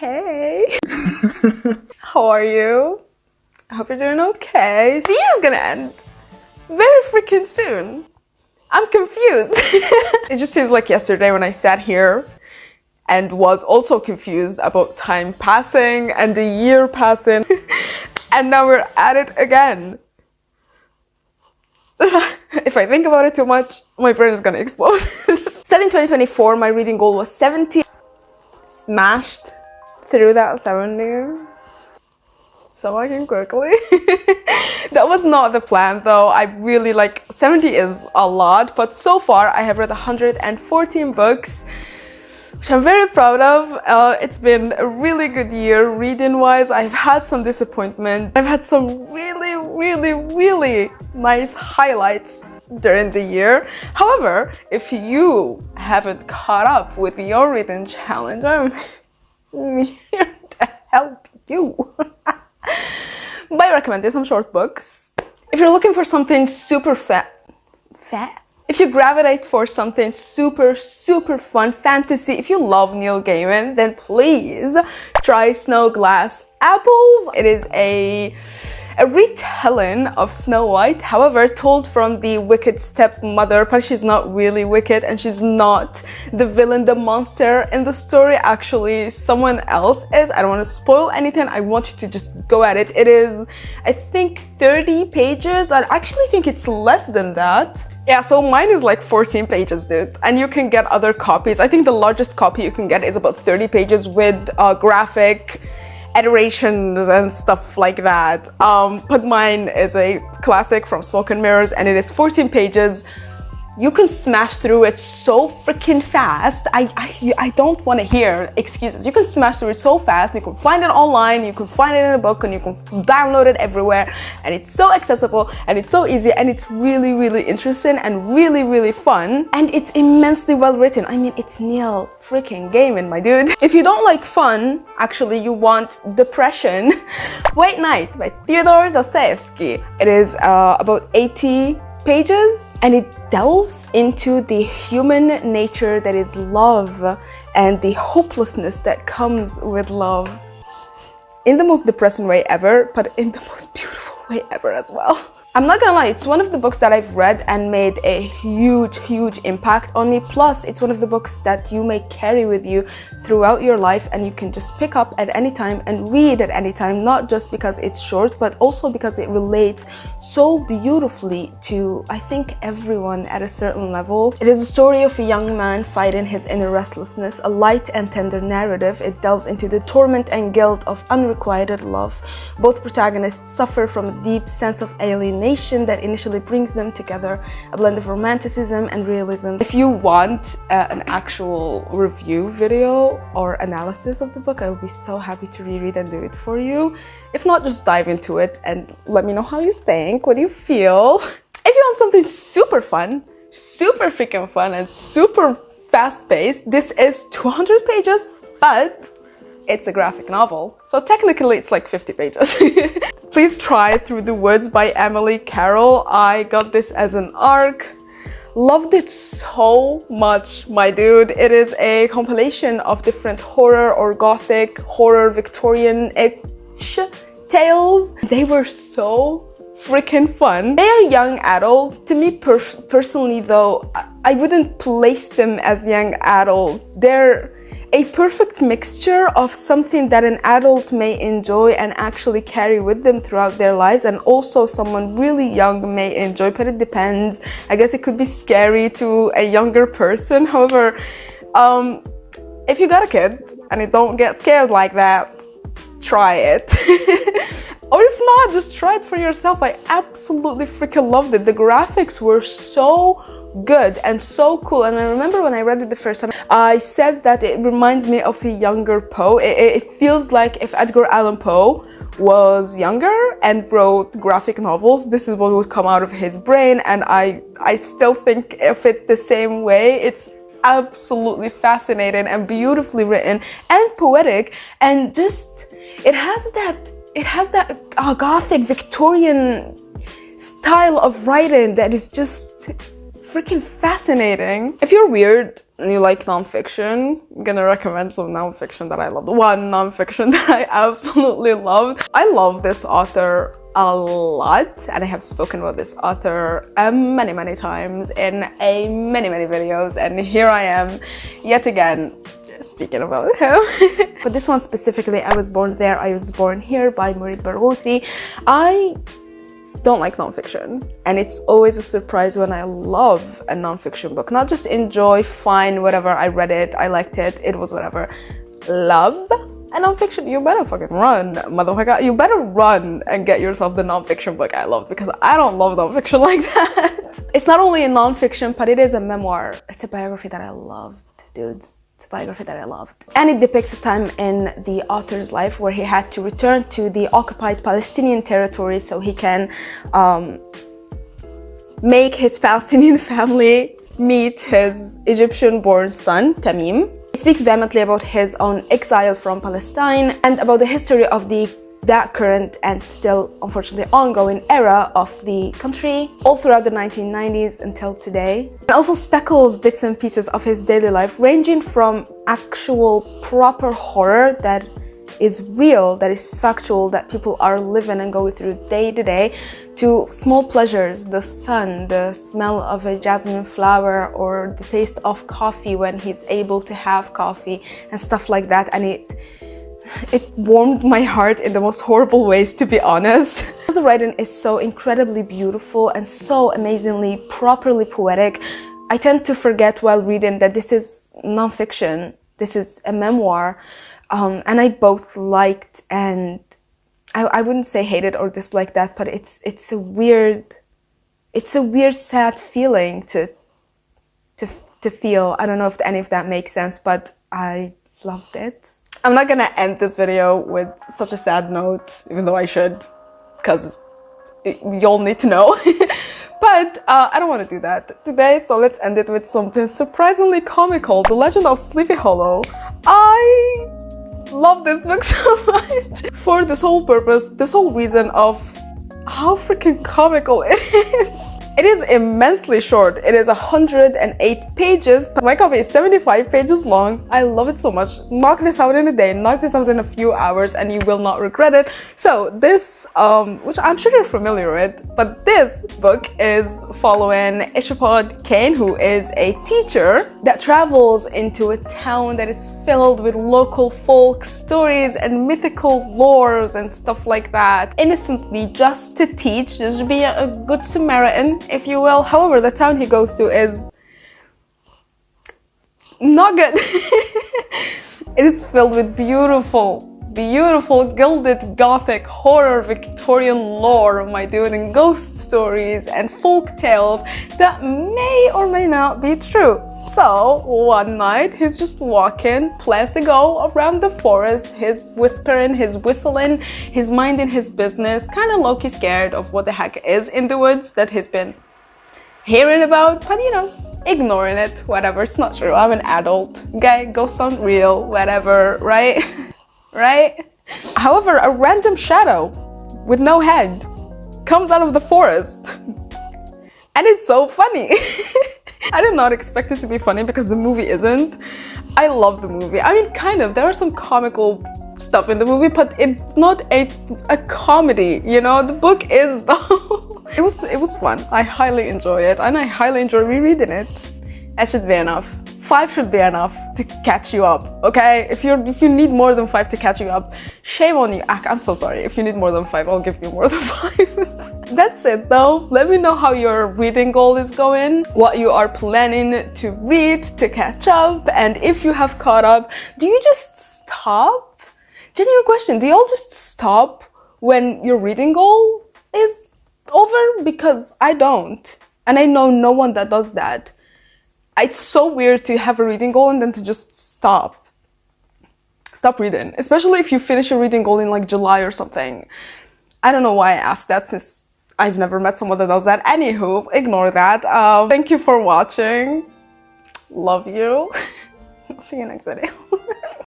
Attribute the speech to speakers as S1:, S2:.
S1: Hey! How are you? I hope you're doing okay. The year's gonna end very freaking soon. I'm confused. It just seems like yesterday when I sat here and was also confused about time passing and the year passing. And now we're at it again. If I think about it too much, my brain is gonna explode. Set in 2024, my reading goal was 70. Smashed through that 70 so fucking quickly. That was not the plan though. I really 70 is a lot, but so far I have read 114 books, which I'm very proud of. It's been a really good year reading wise. I've had some disappointment. I've had some really nice highlights during the year. However, if you haven't caught up with your reading challenge, I'm here to help you by recommending some short books. If you're looking for something super if you gravitate for something super fun fantasy, if you love Neil Gaiman, then please try Snow Glass Apples. It is a retelling of Snow White, however told from the wicked stepmother, but she's not really wicked and she's not the villain, the monster in the story. Actually someone else is. I don't want to spoil anything. I want you to just go at it. It is, I think, 30 pages. I actually think it's less than that. Yeah, so mine is 14 pages, dude, and you can get other copies. I think the largest copy you can get is about 30 pages with graphic iterations and stuff like that. But mine is a classic from Smoke and Mirrors, and it is 14 pages. You can smash through it so freaking fast. I don't want to hear excuses. You can smash through it so fast. You can find it online, you can find it in a book, and you can download it everywhere. And it's so accessible, and it's so easy, and it's really interesting and really fun. And it's immensely well written. I mean, it's Neil freaking Gaiman, my dude. If you don't like fun, actually you want depression, White Knight by Theodore Dostoevsky. It is about 80 pages, and it delves into the human nature that is love and the hopelessness that comes with love in the most depressing way ever, but in the most beautiful way ever as well. I'm not gonna lie, it's one of the books that I've read and made a huge impact on me. Plus, it's one of the books that you may carry with you throughout your life, and you can just pick up at any time and read at any time, not just because it's short, but also because it relates so beautifully to, I think, everyone at a certain level. It is a story of a young man fighting his inner restlessness, a light and tender narrative. It delves into the torment and guilt of unrequited love. Both protagonists suffer from a deep sense of alienation that initially brings them together, a blend of romanticism and realism. If you want an actual review video or analysis of the book, I would be so happy to reread and do it for you. If not, just dive into it and let me know how you think, what do you feel. If you want something super fun, super freaking fun, and super fast-paced, this is 200 pages, but it's a graphic novel, so technically it's 50 pages. Please try Through the Woods by Emily Carroll. I got this as an ARC. Loved it so much, my dude. It is a compilation of different horror or gothic, horror, Victorian-ish tales. They were so freaking fun. They are young adult. To me personally though, I wouldn't place them as young adult. They're a perfect mixture of something that an adult may enjoy and actually carry with them throughout their lives, and also someone really young may enjoy, but it depends. I guess it could be scary to a younger person. However, if you got a kid and you don't get scared like that, try it. Or if not, just try it for yourself. I absolutely freaking loved it. The graphics were so good and so cool, and I remember when I read it the first time, I said that it reminds me of a younger Poe. It feels like if Edgar Allan Poe was younger and wrote graphic novels, this is what would come out of his brain, and I still think of it the same way. It's absolutely fascinating and beautifully written and poetic, and just it has that gothic Victorian style of writing that is just freaking fascinating. If you're weird and you like nonfiction, I'm gonna recommend some nonfiction that I loved. One nonfiction that I absolutely loved. I love this author a lot, and I have spoken about this author many times in many videos, and here I am yet again speaking about him. But this one specifically, I Was Born There, I Was Born Here by marierbuisness. I don't like nonfiction, and it's always a surprise when I love a nonfiction book. Not just enjoy, fine, whatever, I read it, I liked it, it was whatever. Love a nonfiction, you better fucking run, motherfucker. You better run and get yourself the nonfiction book I love, because I don't love nonfiction like that. It's not only a nonfiction, but it is a memoir. It's a biography that I loved, dudes. Biography that I loved, and it depicts a time in the author's life where he had to return to the occupied Palestinian territory so he can make his Palestinian family meet his Egyptian-born son Tamim. It speaks vehemently about his own exile from Palestine and about the history of that current and still unfortunately ongoing era of the country all throughout the 1990s until today. It also speckles bits and pieces of his daily life, ranging from actual proper horror that is real, that is factual, that people are living and going through day to day, to small pleasures, the sun, the smell of a jasmine flower, or the taste of coffee when he's able to have coffee and stuff like that. And it warmed my heart in the most horrible ways, to be honest. The writing is so incredibly beautiful and so amazingly, properly poetic. I tend to forget while reading that this is nonfiction, this is a memoir, and I both liked and I wouldn't say hated or disliked that, but it's a weird sad feeling to feel. I don't know if any of that makes sense, but I loved it. I'm not gonna end this video with such a sad note, even though I should, because y'all need to know. But I don't want to do that today, so let's end it with something surprisingly comical. The Legend of Sleepy Hollow. I love this book so much for this whole purpose, this whole reason of how freaking comical it is. It is immensely short. It is 108 pages. My copy is 75 pages long. I love it so much. Knock this out in a day, knock this out in a few hours, and you will not regret it. So this, which I'm sure you're familiar with, but this book is following Ishapod Kane, who is a teacher that travels into a town that is filled with local folk stories and mythical lores and stuff like that, innocently, just to teach, just to be a good Samaritan, if you will. However, the town he goes to is not good. It is filled with beautiful gilded gothic horror Victorian lore, my dude, and ghost stories and folk tales that may or may not be true. So one night he's just walking, plans to go around the forest, he's whispering, he's whistling, he's minding his business, kind of low-key scared of what the heck is in the woods that he's been hearing about, but you know, ignoring it, whatever, it's not true, I'm an adult, okay, ghosts aren't real, whatever, right? Right? However, a random shadow with no head comes out of the forest, and it's so funny. I did not expect it to be funny because the movie isn't. I love the movie. I mean, kind of, there are some comical stuff in the movie, but it's not a comedy, you know. The book is though. It was fun. I highly enjoy it, and I highly enjoy rereading it. That should be enough. 5 should be enough to catch you up, okay? If you need more than 5 to catch you up, shame on you. I'm so sorry. If you need more than 5, I'll give you more than 5. That's it though. Let me know how your reading goal is going, what you are planning to read to catch up, and if you have caught up, do you just stop? Genuine question, do you all just stop when your reading goal is over? Because I don't, and I know no one that does that. It's so weird to have a reading goal and then to just stop reading, especially if you finish your reading goal in like July or something. I don't know why I asked that, since I've never met someone that does that. Anywho, ignore that. Thank you for watching. Love you. I'll see you next video.